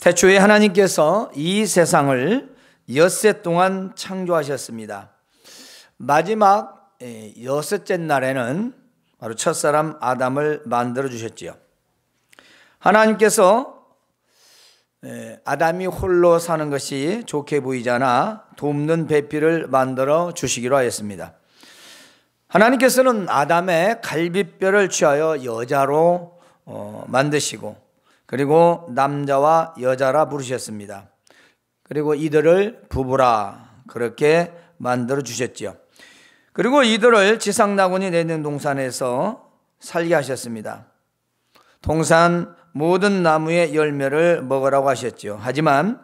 태초에 하나님께서 이 세상을 엿새 동안 창조하셨습니다. 마지막 여섯째 날에는 바로 첫사람 아담을 만들어 주셨지요. 하나님께서 아담이 홀로 사는 것이 좋게 보이지 않아 돕는 배필을 만들어 주시기로 하였습니다. 하나님께서는 아담의 갈비뼈를 취하여 여자로 만드시고, 그리고 남자와 여자라 부르셨습니다. 그리고 이들을 부부라 그렇게 만들어 주셨지요. 그리고 이들을 지상낙원이 내는 동산에서 살게 하셨습니다. 동산 모든 나무의 열매를 먹으라고 하셨죠. 하지만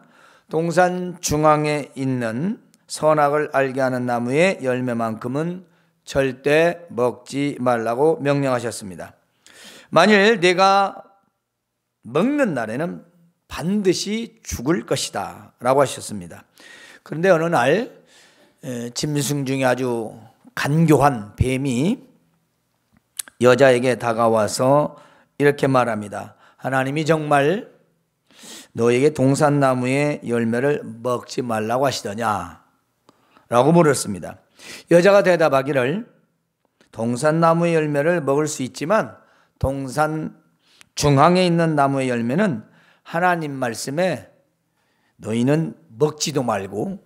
동산 중앙에 있는 선악을 알게 하는 나무의 열매만큼은 절대 먹지 말라고 명령하셨습니다. 만일 내가 먹는 날에는 반드시 죽을 것이다 라고 하셨습니다. 그런데 어느 날 짐승 중에 아주 간교한 뱀이 여자에게 다가와서 이렇게 말합니다. 하나님이 정말 너에게 동산나무의 열매를 먹지 말라고 하시더냐? 라고 물었습니다. 여자가 대답하기를 동산나무의 열매를 먹을 수 있지만 동산 중앙에 있는 나무의 열매는 하나님 말씀에 너희는 먹지도 말고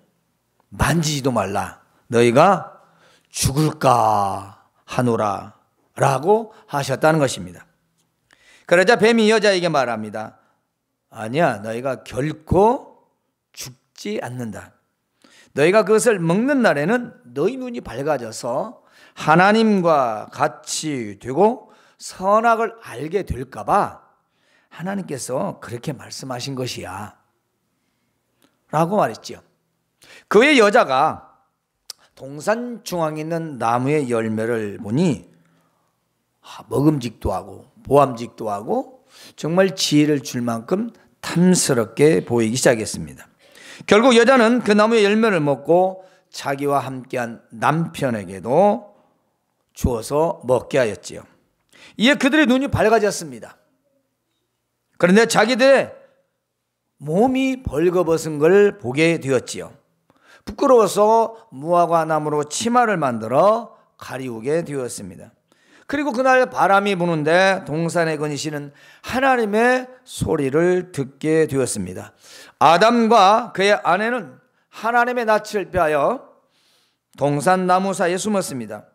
만지지도 말라. 너희가 죽을까 하노라 라고 하셨다는 것입니다. 그러자 뱀이 여자에게 말합니다. 아니야, 너희가 결코 죽지 않는다. 너희가 그것을 먹는 날에는 너희 눈이 밝아져서 하나님과 같이 되고 선악을 알게 될까 봐 하나님께서 그렇게 말씀하신 것이야 라고 말했지요. 그의 여자가 동산 중앙에 있는 나무의 열매를 보니 먹음직도 하고 보암직도 하고 정말 지혜를 줄 만큼 탐스럽게 보이기 시작했습니다. 결국 여자는 그 나무의 열매를 먹고 자기와 함께한 남편에게도 주어서 먹게 하였지요. 이에 그들의 눈이 밝아졌습니다. 그런데 자기들의 몸이 벌거벗은 걸 보게 되었지요. 부끄러워서 무화과 나무로 치마를 만들어 가리우게 되었습니다. 그리고 그날 바람이 부는데 동산에 거니시는 하나님의 소리를 듣게 되었습니다. 아담과 그의 아내는 하나님의 낯을 피하여 동산 나무 사이에 숨었습니다.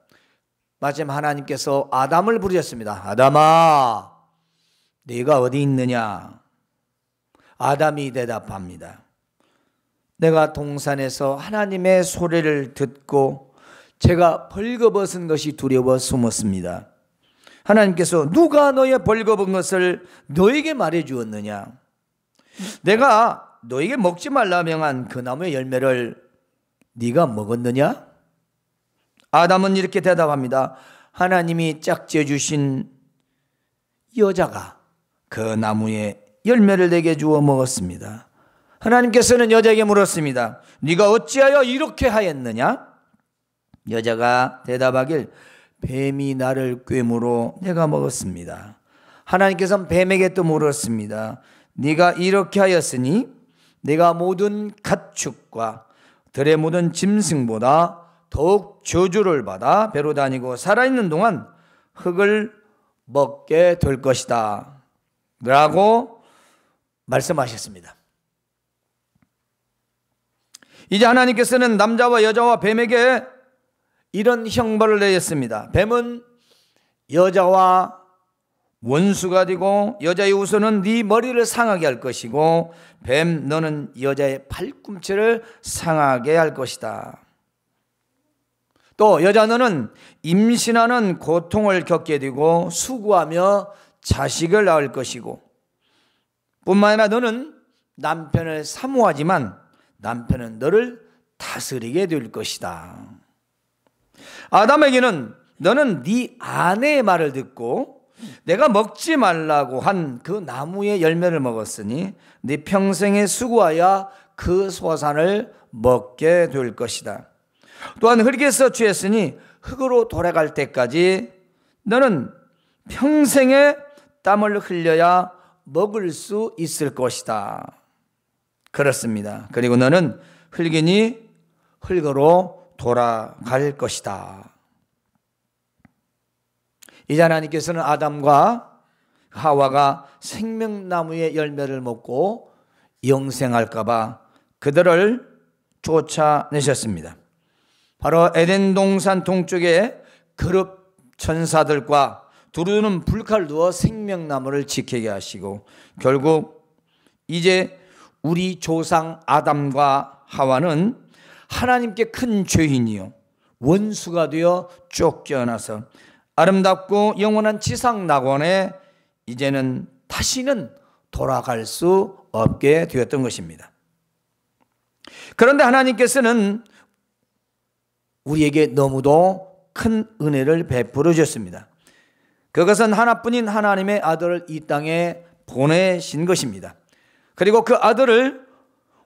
마침 하나님께서 아담을 부르셨습니다. 아담아, 네가 어디 있느냐? 아담이 대답합니다. 내가 동산에서 하나님의 소리를 듣고 제가 벌거벗은 것이 두려워 숨었습니다. 하나님께서 누가 너의 벌거벗은 것을 너에게 말해 주었느냐? 내가 너에게 먹지 말라 명한 그 나무의 열매를 네가 먹었느냐? 아담은 이렇게 대답합니다. 하나님이 짝지어 주신 여자가 그 나무의 열매를 내게 주어 먹었습니다. 하나님께서는 여자에게 물었습니다. 네가 어찌하여 이렇게 하였느냐? 여자가 대답하길 뱀이 나를 꾀물어 내가 먹었습니다. 하나님께서는 뱀에게 또 물었습니다. 네가 이렇게 하였으니 네가 모든 가축과 들의 모든 짐승보다 더욱 저주를 받아 배로 다니고 살아있는 동안 흙을 먹게 될 것이다 라고 말씀하셨습니다. 이제 하나님께서는 남자와 여자와 뱀에게 이런 형벌을 내렸습니다. 뱀은 여자와 원수가 되고 여자의 후손은 네 머리를 상하게 할 것이고 뱀 너는 여자의 팔꿈치를 상하게 할 것이다. 또 여자 너는 임신하는 고통을 겪게 되고 수고하며 자식을 낳을 것이고 뿐만 아니라 너는 남편을 사모하지만 남편은 너를 다스리게 될 것이다. 아담에게는 너는 네 아내의 말을 듣고 내가 먹지 말라고 한 그 나무의 열매를 먹었으니 네 평생에 수고하여 그 소산을 먹게 될 것이다. 또한 흙에서 취했으니 흙으로 돌아갈 때까지 너는 평생에 땀을 흘려야 먹을 수 있을 것이다 그렇습니다. 그리고 너는 흙이니 흙으로 돌아갈 것이다. 이제 하나님께서는 아담과 하와가 생명나무의 열매를 먹고 영생할까 봐 그들을 쫓아내셨습니다. 바로 에덴 동산 동쪽에 그룹 천사들과 두루는 불칼 두어 생명나무를 지키게 하시고 결국 이제 우리 조상 아담과 하와는 하나님께 큰 죄인이요 원수가 되어 쫓겨나서 아름답고 영원한 지상 낙원에 이제는 다시는 돌아갈 수 없게 되었던 것입니다. 그런데 하나님께서는 우리에게 너무도 큰 은혜를 베풀어 주셨습니다. 그것은 하나뿐인 하나님의 아들을 이 땅에 보내신 것입니다. 그리고 그 아들을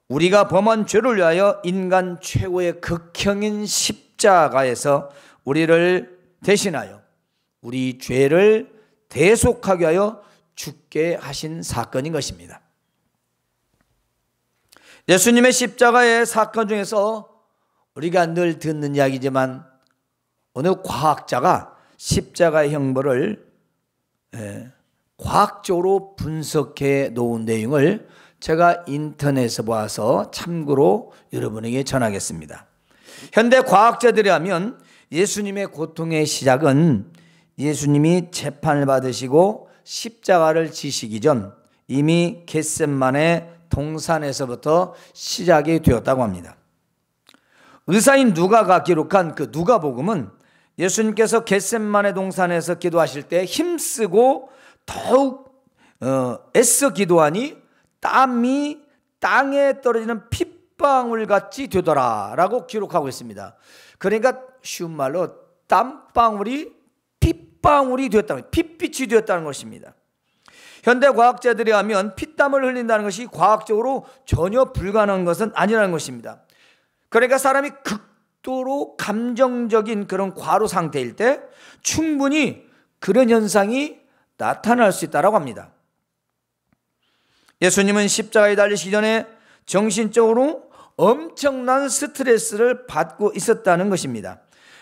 우리가 범한 죄를 위하여 인간 최고의 극형인 십자가에서 우리를 대신하여 우리 죄를 대속하게 하여 죽게 하신 사건인 것입니다. 예수님의 십자가의 사건 중에서 우리가 늘 듣는 이야기지만 어느 과학자가 십자가의 형벌을 과학적으로 분석해 놓은 내용을 제가 인터넷에서 봐서 참고로 여러분에게 전하겠습니다. 현대 과학자들이 하면 예수님의 고통의 시작은 예수님이 재판을 받으시고 십자가를 지시기 전 이미 겟셋마네 동산에서부터 시작이 되었다고 합니다. 의사인 누가가 기록한 그 누가복음은 예수님께서 겟셋마네 동산에서 기도하실 때 힘쓰고 더욱 애써 기도하니 땀이 땅에 떨어지는 핏방울 같이 되더라 라고 기록하고 있습니다. 그러니까 쉬운 말로 땀방울이 핏방울이 되었다는, 핏빛이 되었다는 것입니다. 현대 과학자들이 하면 피땀을 흘린다는 것이 과학적으로 전혀 불가능한 것은 아니라는 것입니다. 그러니까 사람이 극도로 감정적인 그런 과로 상태일 때 충분히 그런 현상이 나타날 수 있다고 합니다. 예수님은 십자가에 달리시기 전에 정신적으로 엄청난 스트레스를 받고 있었다는 것입니다.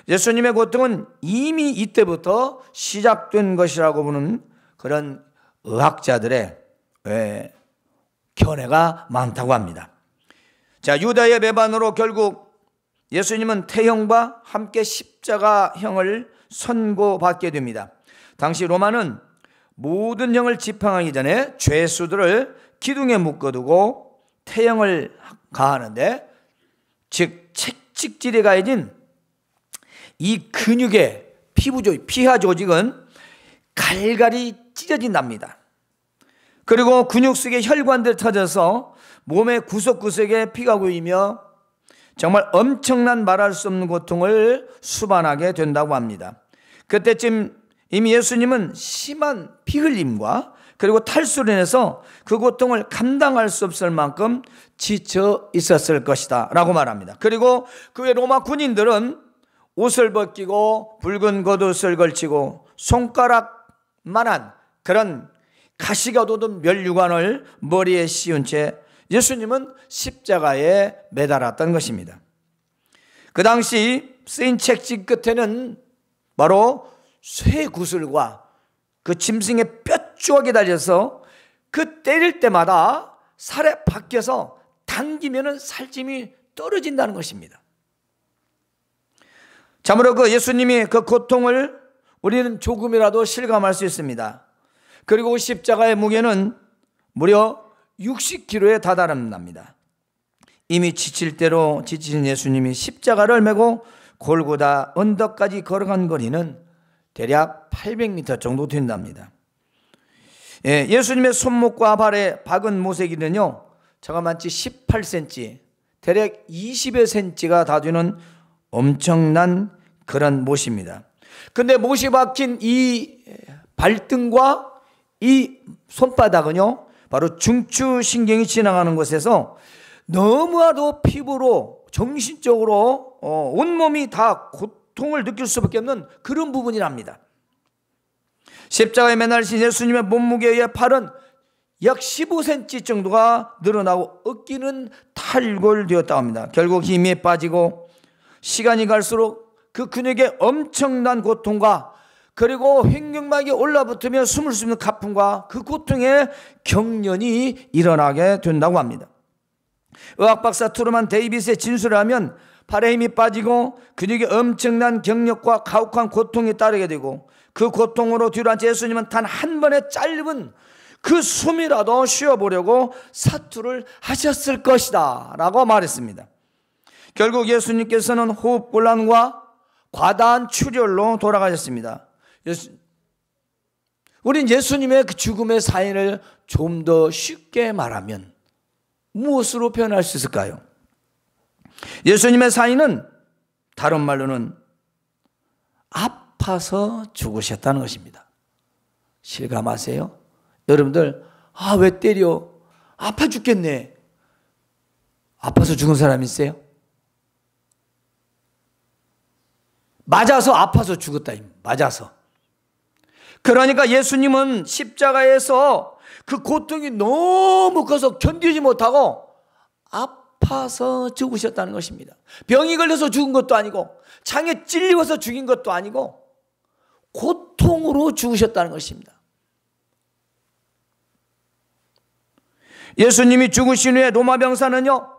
예수님의 고통은 이미 이때부터 시작된 것이라고 보는 그런 의학자들의 견해가 많다고 합니다. 자, 유다의 배반으로 결국 예수님은 태형과 함께 십자가형을 선고받게 됩니다. 당시 로마는 모든 형을 집행하기 전에 죄수들을 기둥에 묶어두고 태형을 가하는데, 즉 채찍질에 가해진 이 근육의 피하 조직은 갈갈이 찢어진답니다. 그리고 근육 속의 혈관들 터져서 몸의 구석구석에 피가 고이며 정말 엄청난 말할 수 없는 고통을 수반하게 된다고 합니다. 그때쯤 이미 예수님은 심한 피 흘림과 그리고 탈수로 인해서 그 고통을 감당할 수 없을 만큼 지쳐 있었을 것이다 라고 말합니다. 그리고 그의 로마 군인들은 옷을 벗기고 붉은 겉옷을 걸치고 손가락만한 그런 가시가 돋은 면류관을 머리에 씌운 채 예수님은 십자가에 매달았던 것입니다. 그 당시 쓰인 채찍 끝에는 바로 쇠 구슬과 그 짐승의 뼈조각이 달려서 그 때릴 때마다 살에 박혀서 당기면은 살찜이 떨어진다는 것입니다. 참으로 그 예수님이 그 고통을 우리는 조금이라도 실감할 수 있습니다. 그리고 십자가의 무게는 무려 60kg에 다다릅니다. 이미 지칠 대로 지치신 예수님이 십자가를 메고 골고다 언덕까지 걸어간 거리는 대략 800m 정도 된답니다. 예수님의 손목과 발에 박은 못의 길이는요, 저가만치 18cm, 대략 20여 cm가 다 되는 엄청난 그런 못입니다. 근데 못이 박힌 이 발등과 이 손바닥은요, 바로 중추신경이 지나가는 곳에서 너무나도 피부로 정신적으로 온몸이 다 고통을 느낄 수밖에 없는 그런 부분이랍니다. 십자가에 매달리신 예수님의 몸무게의 팔은 약 15cm 정도가 늘어나고 어깨는 탈골되었다고 합니다. 결국 힘이 빠지고 시간이 갈수록 그 근육에 엄청난 고통과 그리고 횡격막이 올라붙으며 숨을 수 없는 가품과 그 고통에 경련이 일어나게 된다고 합니다. 의학박사 트루만 데이비스의 진술을 하면 팔에 힘이 빠지고 근육에 엄청난 경력과 가혹한 고통이 따르게 되고 그 고통으로 뒤로 앉아 예수님은 단 한 번의 짧은 그 숨이라도 쉬어보려고 사투를 하셨을 것이다 라고 말했습니다. 결국 예수님께서는 호흡곤란과 과다한 출혈로 돌아가셨습니다. 우린 예수님의 그 죽음의 사인을 좀 더 쉽게 말하면 무엇으로 표현할 수 있을까요? 예수님의 사인은 다른 말로는 아파서 죽으셨다는 것입니다. 실감하세요? 여러분들, 왜 때려? 아파 죽겠네. 아파서 죽은 사람 있어요? 맞아서 아파서 죽었다. 맞아서. 그러니까 예수님은 십자가에서 그 고통이 너무 커서 견디지 못하고 아파서 죽으셨다는 것입니다. 병이 걸려서 죽은 것도 아니고 창에 찔려서 죽인 것도 아니고 고통으로 죽으셨다는 것입니다. 예수님이 죽으신 후에 로마 병사는요,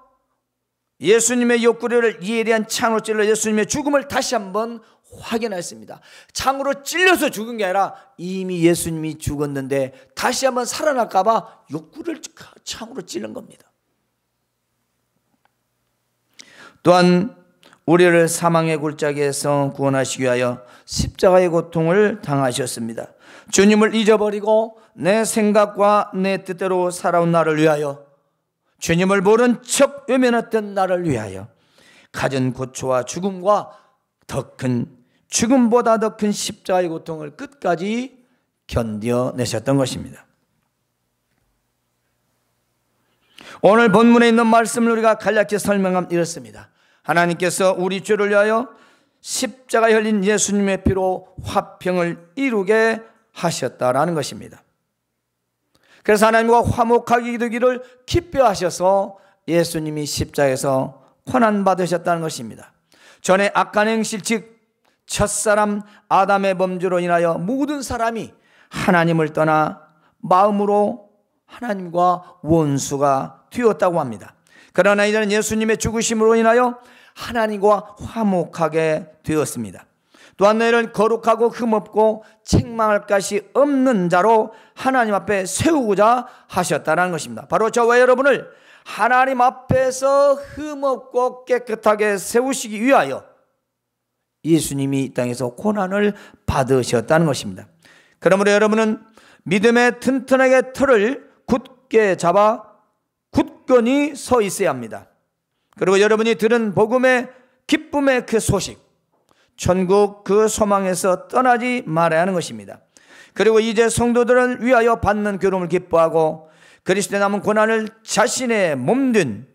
예수님의 옆구리를 예리한 창으로 찔러 예수님의 죽음을 다시 한번 확인했습니다. 창으로 찔려서 죽은 게 아니라 이미 예수님이 죽었는데 다시 한번 살아날까 봐 옆구리를 창으로 찔른 겁니다. 또한 우리를 사망의 골짜기에서 구원하시기 위하여 십자가의 고통을 당하셨습니다. 주님을 잊어버리고 내 생각과 내 뜻대로 살아온 나를 위하여, 주님을 모른 척 외면했던 나를 위하여 갖은 고초와 죽음과 죽음보다 더 큰 십자가의 고통을 끝까지 견뎌내셨던 것입니다. 오늘 본문에 있는 말씀을 우리가 간략히 설명하면 이렇습니다. 하나님께서 우리 죄를 위하여 십자가에 흘린 예수님의 피로 화평을 이루게 하셨다라는 것입니다. 그래서 하나님과 화목하게 되기를 기뻐하셔서 예수님이 십자가에서 고난받으셨다는 것입니다. 전에 악한 행실, 즉 첫사람 아담의 범죄로 인하여 모든 사람이 하나님을 떠나 마음으로 하나님과 원수가 되었다고 합니다. 그러나 이제는 예수님의 죽으심으로 인하여 하나님과 화목하게 되었습니다. 또한 너희를 거룩하고 흠없고 책망할 것이 없는 자로 하나님 앞에 세우고자 하셨다는 것입니다. 바로 저와 여러분을 하나님 앞에서 흠없고 깨끗하게 세우시기 위하여 예수님이 이 땅에서 고난을 받으셨다는 것입니다. 그러므로 여러분은 믿음의 튼튼하게 틀을 굳게 잡아 굳건히 서 있어야 합니다. 그리고 여러분이 들은 복음의 기쁨의 그 소식, 천국 그 소망에서 떠나지 말아야 하는 것입니다. 그리고 이제 성도들을 위하여 받는 괴로움을 기뻐하고 그리스도의 남은 고난을 자신의 몸된,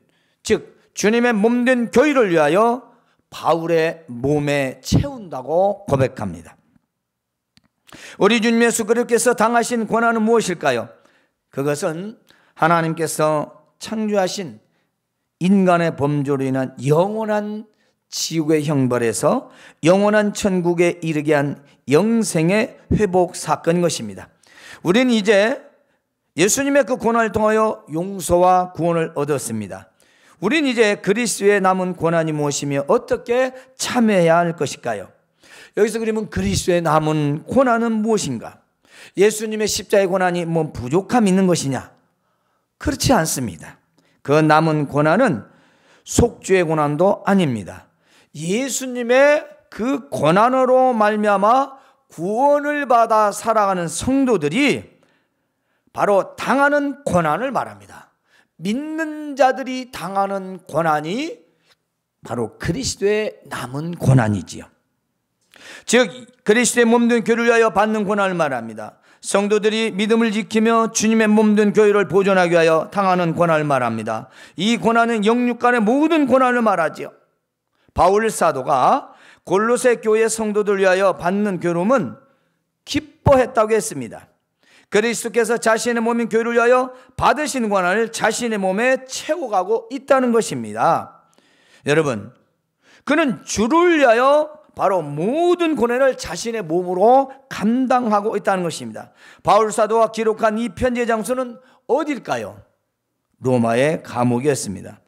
즉 주님의 몸된 교회를 위하여 바울의 몸에 채운다고 고백합니다. 우리 주님 예수 그리스도께서 당하신 고난은 무엇일까요? 그것은 하나님께서 창조하신 인간의 범죄로 인한 영원한 지옥의 형벌에서 영원한 천국에 이르게 한 영생의 회복 사건인 것입니다. 우리는 이제 예수님의 그 고난을 통하여 용서와 구원을 얻었습니다. 우리는 이제 그리스도의 남은 고난이 무엇이며 어떻게 참여해야 할 것일까요? 여기서 그러면 그리스도의 남은 고난은 무엇인가? 예수님의 십자가의 고난이 뭐 부족함이 있는 것이냐? 그렇지 않습니다. 그 남은 고난은 속죄의 고난도 아닙니다. 예수님의 그 고난으로 말미암아 구원을 받아 살아가는 성도들이 바로 당하는 고난을 말합니다. 믿는 자들이 당하는 고난이 바로 그리스도의 남은 고난이지요. 즉 그리스도의 몸된 교회를 위하여 받는 고난을 말합니다. 성도들이 믿음을 지키며 주님의 몸된 교회를 보존하기 위하여 당하는 고난을 말합니다. 이 고난은 영육간의 모든 고난을 말하지요. 바울 사도가 골로새 교회 성도들 위하여 받는 괴로움은 기뻐했다고 했습니다. 그리스도께서 자신의 몸인 교회를 위하여 받으신 권한을 자신의 몸에 채워가고 있다는 것입니다. 여러분, 그는 주를 위하여 바로 모든 고난을 자신의 몸으로 감당하고 있다는 것입니다. 바울 사도가 기록한 이 편지의 장소는 어딜까요? 로마의 감옥이었습니다.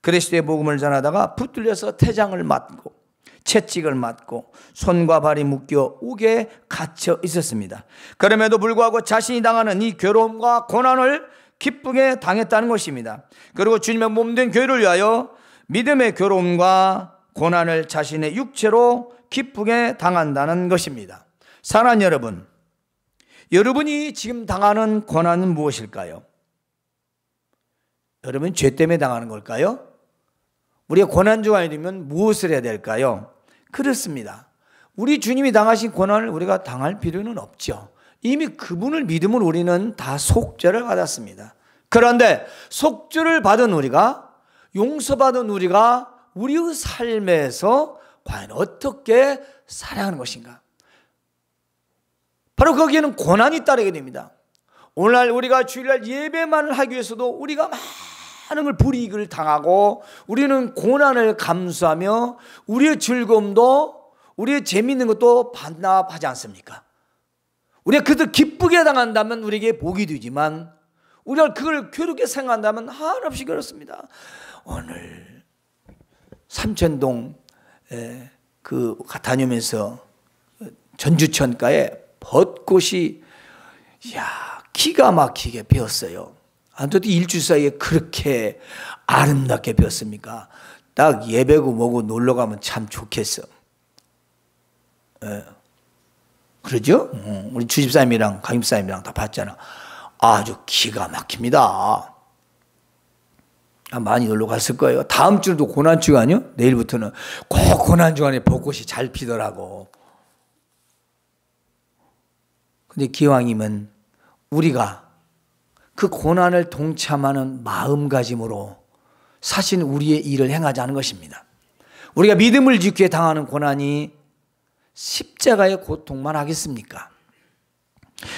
그리스도의 복음을 전하다가 붙들려서 태장을 맞고 채찍을 맞고 손과 발이 묶여 옥에 갇혀 있었습니다. 그럼에도 불구하고 자신이 당하는 이 괴로움과 고난을 기쁘게 당했다는 것입니다. 그리고 주님의 몸된 교회를 위하여 믿음의 괴로움과 고난을 자신의 육체로 기쁘게 당한다는 것입니다. 사랑하는 여러분, 여러분이 지금 당하는 고난은 무엇일까요? 여러분, 죄 때문에 당하는 걸까요? 우리가 고난 중간에 되면 무엇을 해야 될까요? 그렇습니다. 우리 주님이 당하신 고난을 우리가 당할 필요는 없죠. 이미 그분을 믿으면 우리는 다 속죄를 받았습니다. 그런데 속죄를 받은 우리가, 용서받은 우리가 우리의 삶에서 과연 어떻게 살아가는 것인가? 바로 거기에는 고난이 따르게 됩니다. 오늘날 우리가 주일날 예배만을 하기 위해서도 우리가 많은 걸 불이익을 당하고 우리는 고난을 감수하며 우리의 즐거움도 우리의 재미있는 것도 반납하지 않습니까? 우리가 그들 기쁘게 당한다면 우리에게 복이 되지만 우리가 그걸 괴롭게 생각한다면 한없이 그렇습니다. 오늘 삼천동 다니면서 전주천가에 벚꽃이 기가 막히게 피었어요. 어떻게 일주 사이에 그렇게 아름답게 피었습니까? 딱 예배고 뭐고 놀러 가면 참 좋겠어. 그러죠? 우리 주집사님이랑 강집사님이랑 다 봤잖아. 아주 기가 막힙니다. 많이 놀러 갔을 거예요. 다음 주도 고난주가 아니요? 내일부터는 꼭 고난주간에 벚꽃이 잘 피더라고. 근데 기왕이면 우리가 그 고난을 동참하는 마음가짐으로 사실 우리의 일을 행하자는 것입니다. 우리가 믿음을 지키게 당하는 고난이 십자가의 고통만 하겠습니까?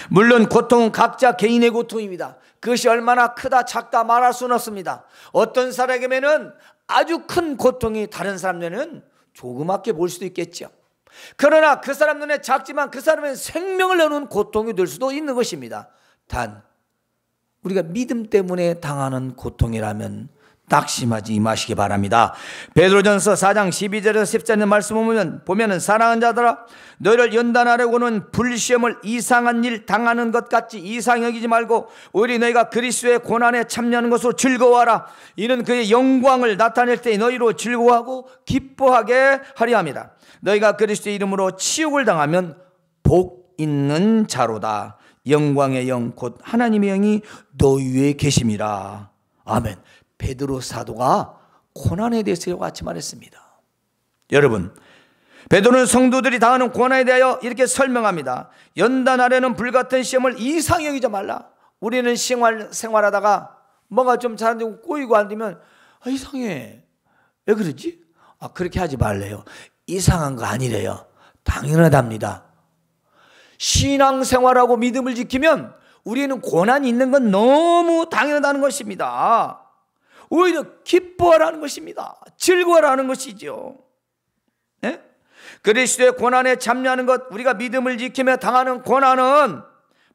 물론 고통은 각자 개인의 고통입니다. 그것이 얼마나 크다 작다 말할 수는 없습니다. 어떤 사람에게는 아주 큰 고통이 다른 사람 눈에는 조그맣게 볼 수도 있겠죠. 그러나 그 사람 눈에 작지만 그 사람의 생명을 내놓는 고통이 될 수도 있는 것입니다. 단 우리가 믿음 때문에 당하는 고통이라면 낙심하지 마시기 바랍니다. 베드로전서 4장 12절에서 14절 말씀 보면은 사랑하는 자들아 너희를 연단하려고는 불시험을 이상한 일 당하는 것 같이 이상히 여기지 말고 오히려 너희가 그리스도의 고난에 참여하는 것으로 즐거워하라. 이는 그의 영광을 나타낼 때 너희로 즐거워하고 기뻐하게 하려 합니다. 너희가 그리스도의 이름으로 치욕을 당하면 복 있는 자로다. 영광의 영 곧 하나님의 영이 너희 위에 계심이라. 아멘. 베드로 사도가 고난에 대해서 같이 말했습니다. 여러분, 베드로는 성도들이 당하는 고난에 대하여 이렇게 설명합니다. 연단 아래는 불같은 시험을 이상히 여기지 말라. 우리는 생활하다가 뭔가 좀 잘 안 되고 꼬이고 안 되면 이상해. 왜 그러지? 그렇게 하지 말래요. 이상한 거 아니래요. 당연하답니다. 신앙생활하고 믿음을 지키면 우리는 고난이 있는 건 너무 당연하다는 것입니다. 오히려 기뻐하라는 것입니다. 즐거워하라는 것이죠. 네? 그리스도의 고난에 참여하는 것, 우리가 믿음을 지키며 당하는 고난은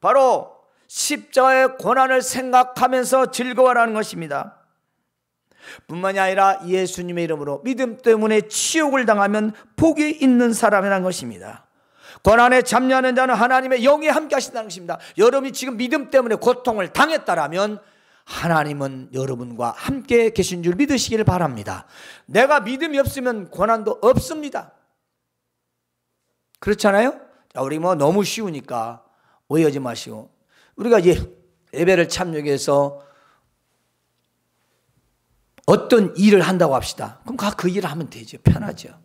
바로 십자가의 고난을 생각하면서 즐거워하라는 것입니다. 뿐만이 아니라 예수님의 이름으로 믿음 때문에 치욕을 당하면 복이 있는 사람이라는 것입니다. 고난에 참여하는 자는 하나님의 영이 함께 하신다는 것입니다. 여러분이 지금 믿음 때문에 고통을 당했다라면 하나님은 여러분과 함께 계신 줄 믿으시기를 바랍니다. 내가 믿음이 없으면 고난도 없습니다. 그렇잖아요? 자, 우리 너무 쉬우니까 오해하지 마시고 우리가 예배를 참여해서 어떤 일을 한다고 합시다. 그럼 그 일을 하면 되죠. 편하죠.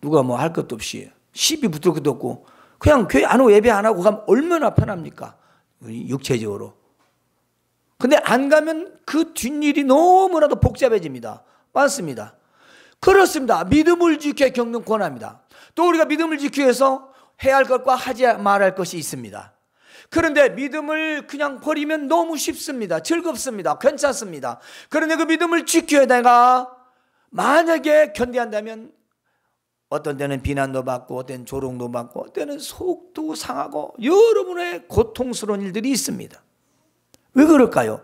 누가 할 것도 없이 시비 붙을 것도 없고 그냥 교회 안 오고 예배 안 하고 가면 얼마나 편합니까? 육체적으로. 근데 안 가면 그 뒷일이 너무나도 복잡해집니다. 맞습니다. 그렇습니다. 믿음을 지켜 겪는 고난입니다. 또 우리가 믿음을 지키기 위해서 해야 할 것과 하지 말아야 할 것이 있습니다. 그런데 믿음을 그냥 버리면 너무 쉽습니다. 즐겁습니다. 괜찮습니다. 그런데 그 믿음을 지켜야 내가 만약에 견뎌한다면 어떤 때는 비난도 받고 어떤 때는 조롱도 받고 어떤 때는 속도 상하고 여러분의 고통스러운 일들이 있습니다. 왜 그럴까요?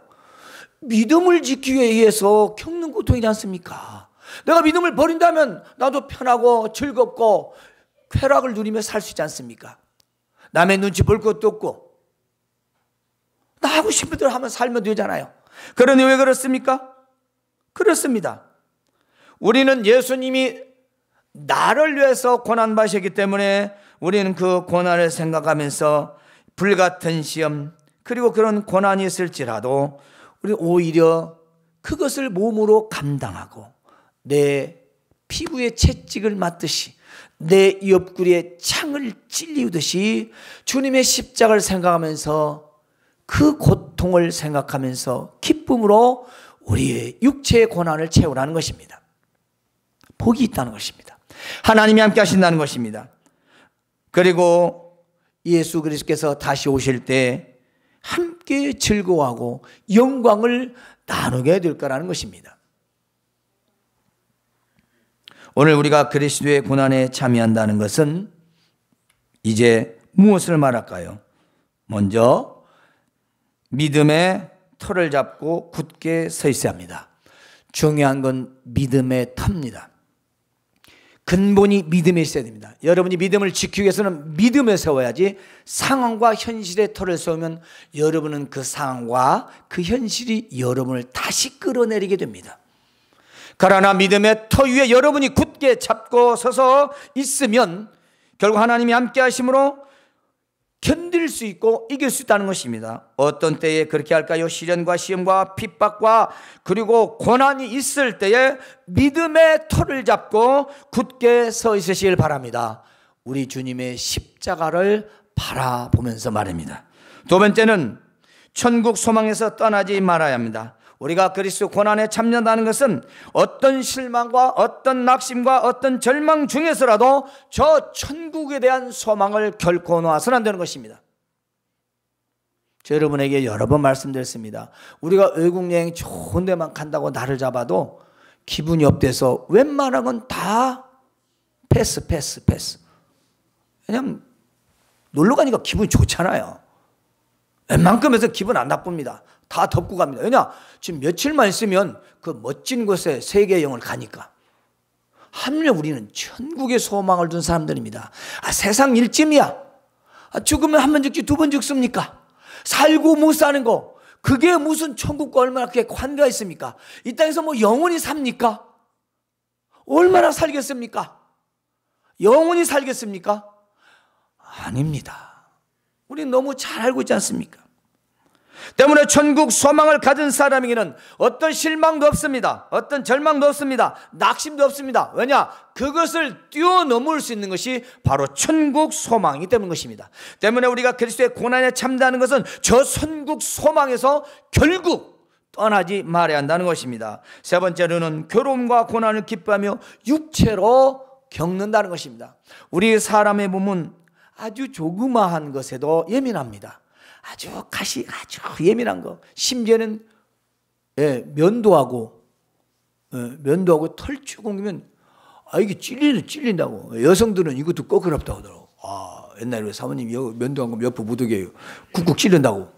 믿음을 지키기 위해서 겪는 고통이지 않습니까? 내가 믿음을 버린다면 나도 편하고 즐겁고 쾌락을 누리며 살 수 있지 않습니까? 남의 눈치 볼 것도 없고 나 하고 싶은 대로 하면 살면 되잖아요. 그러니 왜 그렇습니까? 그렇습니다. 우리는 예수님이 나를 위해서 고난받으셨기 때문에 우리는 그 고난을 생각하면서 불같은 시험 그리고 그런 고난이 있을지라도 우리 오히려 그것을 몸으로 감당하고 내 피부에 채찍을 맞듯이 내 옆구리에 창을 찔리듯이 주님의 십자가를 생각하면서 그 고통을 생각하면서 기쁨으로 우리의 육체의 고난을 채우라는 것입니다. 복이 있다는 것입니다. 하나님이 함께 하신다는 것입니다. 그리고 예수 그리스도께서 다시 오실 때 함께 즐거워하고 영광을 나누게 될 거라는 것입니다. 오늘 우리가 그리스도의 고난에 참여한다는 것은 이제 무엇을 말할까요? 먼저 믿음의 터를 잡고 굳게 서 있어야 합니다. 중요한 건 믿음의 터입니다. 근본이 믿음에 있어야 됩니다. 여러분이 믿음을 지키기 위해서는 믿음에 세워야지 상황과 현실의 터를 세우면 여러분은 그 상황과 그 현실이 여러분을 다시 끌어내리게 됩니다. 그러나 믿음의 터 위에 여러분이 굳게 잡고 서서 있으면 결국 하나님이 함께 하심으로 견딜 수 있고 이길 수 있다는 것입니다. 어떤 때에 그렇게 할까요? 시련과 시험과 핍박과 그리고 고난이 있을 때에 믿음의 터를 잡고 굳게 서 있으시길 바랍니다. 우리 주님의 십자가를 바라보면서 말입니다. 두 번째는 천국 소망에서 떠나지 말아야 합니다. 우리가 그리스도 고난에 참여한다는 것은 어떤 실망과 어떤 낙심과 어떤 절망 중에서라도 저 천국에 대한 소망을 결코 놓아서는 안 되는 것입니다. 저 여러분에게 여러 번 말씀드렸습니다. 우리가 외국 여행 좋은 데만 간다고 나를 잡아도 기분이 업돼서 웬만한 건 다 패스. 왜냐하면 놀러 가니까 기분이 좋잖아요. 웬만큼에서 기분 안 나쁩니다. 다 덮고 갑니다. 왜냐? 지금 며칠만 있으면 그 멋진 곳에 세계 여행을 가니까. 하물며 우리는 천국의 소망을 둔 사람들입니다. 세상 일찜이야. 죽으면 한 번 죽지 두 번 죽습니까? 살고 못 사는 거 그게 무슨 천국과 얼마나 그게 관계가 있습니까? 이 땅에서 뭐 영원히 삽니까? 얼마나 살겠습니까? 영원히 살겠습니까? 아닙니다. 우리 너무 잘 알고 있지 않습니까? 때문에 천국 소망을 가진 사람에게는 어떤 실망도 없습니다. 어떤 절망도 없습니다. 낙심도 없습니다. 왜냐? 그것을 뛰어넘을 수 있는 것이 바로 천국 소망이기 때문인 것입니다. 때문에 우리가 그리스도의 고난에 참다는 것은 저 천국 소망에서 결국 떠나지 말아야 한다는 것입니다. 세 번째로는 괴로움과 고난을 기뻐하며 육체로 겪는다는 것입니다. 우리 사람의 몸은 아주 조그마한 것에도 예민합니다. 아주 가시 아주 예민한 거. 심지어는 면도하고 털 쭉 옮기면 이게 찔린다고. 여성들은 이것도 꺼그럽다고 하더라고. 옛날에 사모님이 면도한 거 옆에 무더기예요. 쿡쿡 찔린다고.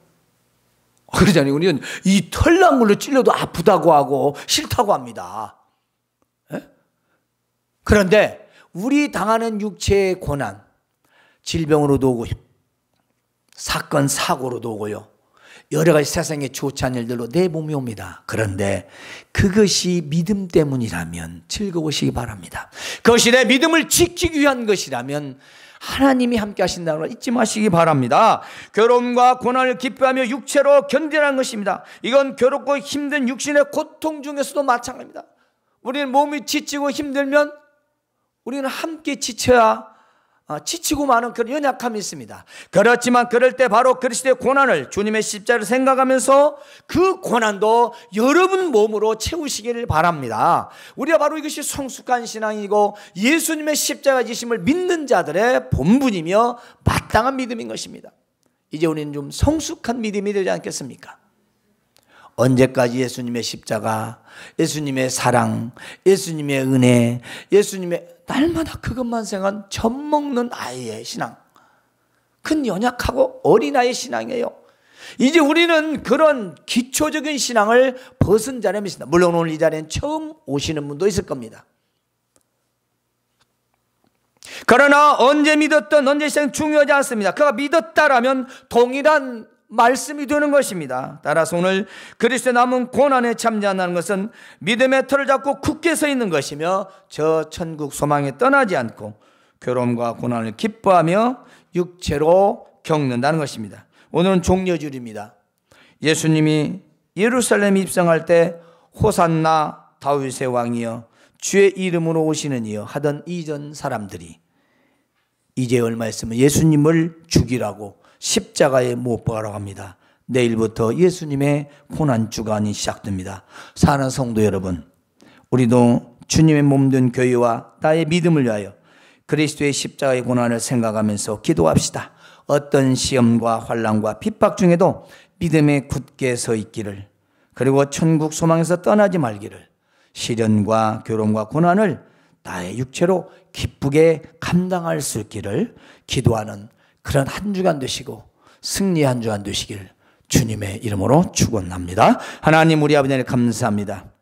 그러잖아요. 우리는 이 털 난 걸로 찔려도 아프다고 하고 싫다고 합니다. 그런데 우리 당하는 육체의 고난, 질병으로도 오고 사건 사고로도 오고요, 여러 가지 세상에 좋지 않은 일들로 내 몸이 옵니다. 그런데 그것이 믿음 때문이라면 즐거우시기 바랍니다. 그것이 내 믿음을 지키기 위한 것이라면 하나님이 함께 하신다는 걸 잊지 마시기 바랍니다. 괴로움과 고난을 기뻐하며 육체로 견디라는 것입니다. 이건 괴롭고 힘든 육신의 고통 중에서도 마찬가지입니다. 우리는 몸이 지치고 힘들면 우리는 함께 지치고 마는 그런 연약함이 있습니다. 그렇지만 그럴 때 바로 그리스도의 고난을, 주님의 십자가를 생각하면서 그 고난도 여러분 몸으로 채우시기를 바랍니다. 우리가 바로 이것이 성숙한 신앙이고 예수님의 십자가 지심을 믿는 자들의 본분이며 마땅한 믿음인 것입니다. 이제 우리는 좀 성숙한 믿음이 되지 않겠습니까? 언제까지 예수님의 십자가, 예수님의 사랑, 예수님의 은혜, 예수님의 날마다 그것만 생각한 젖먹는 아이의 신앙, 큰 연약하고 어린아이의 신앙이에요. 이제 우리는 그런 기초적인 신앙을 벗은 자리에 있습니다. 물론 오늘 이 자리엔 처음 오시는 분도 있을 겁니다. 그러나 언제 믿었던 언제 시작 중요하지 않습니다. 그가 믿었다라면 동일한 말씀이 되는 것입니다. 따라서 오늘 그리스도의 남은 고난에 참여한다는 것은 믿음의 틀을 잡고 굳게 서 있는 것이며 저 천국 소망에 떠나지 않고 괴로움과 고난을 기뻐하며 육체로 겪는다는 것입니다. 오늘은 종려주일입니다. 예수님이 예루살렘에 입성할 때 호산나 다윗의 왕이여 주의 이름으로 오시는 이여 하던 이전 사람들이 이제 얼마 있으면 예수님을 죽이라고 십자가에 못 박으라고 합니다. 내일부터 예수님의 고난주간이 시작됩니다. 사랑하는 성도 여러분, 우리도 주님의 몸된 교회와 나의 믿음을 위하여 그리스도의 십자가의 고난을 생각하면서 기도합시다. 어떤 시험과 환난과 핍박 중에도 믿음에 굳게 서 있기를, 그리고 천국 소망에서 떠나지 말기를, 시련과 괴로움과 고난을 나의 육체로 기쁘게 감당할 수 있기를 기도하는 그런 한 주간 되시고 승리의 한 주간 되시길 주님의 이름으로 축원합니다. 하나님, 우리 아버지 감사합니다.